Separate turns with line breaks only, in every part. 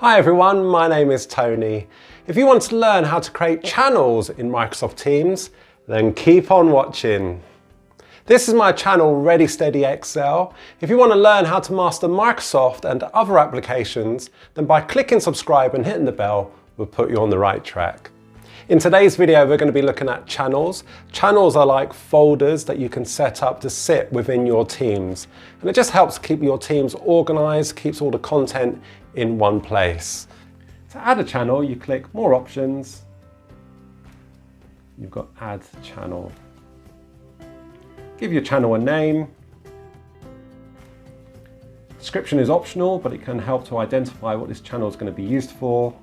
Hi everyone, my name is Tony. If you want to learn how to create channels in Microsoft Teams, then keep on watching. This is my channel Ready Steady Excel. If you want to learn how to master Microsoft and other applications, then by clicking subscribe and hitting the bell, we'll put you on the right track. In today's video, we're going to be looking at channels. Channels are like folders that you can set up to sit within your teams. And it just helps keep your teams organized, keeps all the content in one place. To add a channel, you click More Options. You've got Add Channel. Give your channel a name. Description is optional, but it can help to identify what this channel is going to be used for.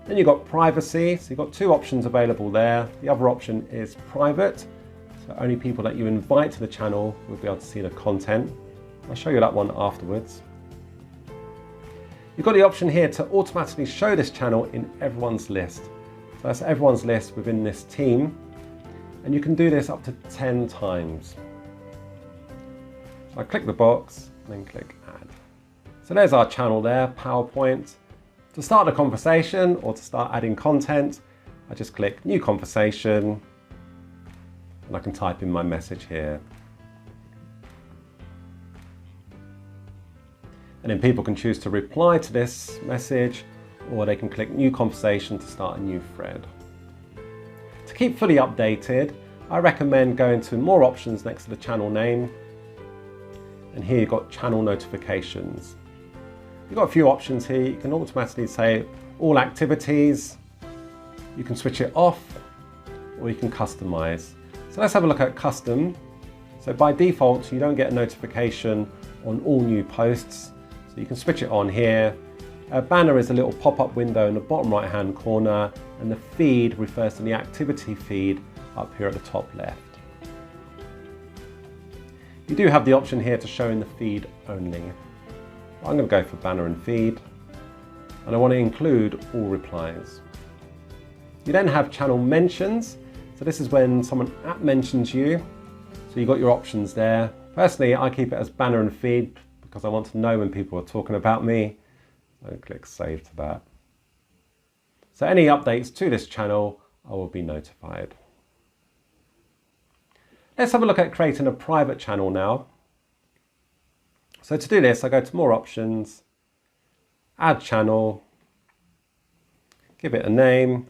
Then you've got privacy, so you've got two options available there. The other option is private, so only people that you invite to the channel will be able to see the content. I'll show you that one afterwards. You've got the option here to automatically show this channel in everyone's list. So that's everyone's list within this team, and you can do this up to 10 times. So I click the box and then click Add. So there's our channel there, PowerPoint. To start a conversation or to start adding content, I just click New Conversation and I can type in my message here. And then people can choose to reply to this message, or they can click New Conversation to start a new thread. To keep fully updated, I recommend going to More Options next to the channel name. And here you've got Channel Notifications. You've got a few options here. You can automatically say all activities, you can switch it off, or you can customize. So let's have a look at custom. So by default, you don't get a notification on all new posts. So you can switch it on here. A banner is a little pop-up window in the bottom right-hand corner, and the feed refers to the activity feed up here at the top left. You do have the option here to show in the feed only. I'm going to go for banner and feed, and I want to include all replies. You then have channel mentions. So this is when someone mentions you. So you've got your options there. Personally, I keep it as banner and feed because I want to know when people are talking about me. So click Save to that. So any updates to this channel, I will be notified. Let's have a look at creating a private channel now. So to do this, I go to More Options, Add Channel, give it a name,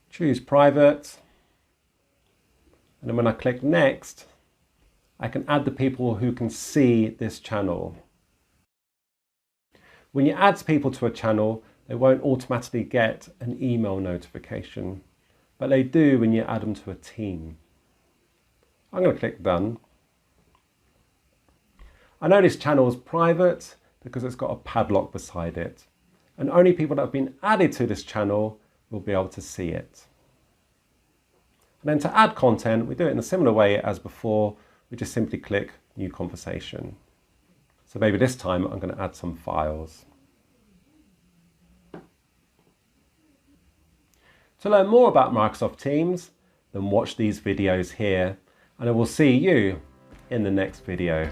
choose Private, and then when I click Next, I can add the people who can see this channel. When you add people to a channel, they won't automatically get an email notification, but they do when you add them to a team. I'm going to click Done. I know this channel is private because it's got a padlock beside it, and only people that have been added to this channel will be able to see it. And then to add content, we do it in a similar way as before. We just simply click New Conversation. So maybe this time I'm going to add some files. To learn more about Microsoft Teams, then watch these videos here, and I will see you in the next video.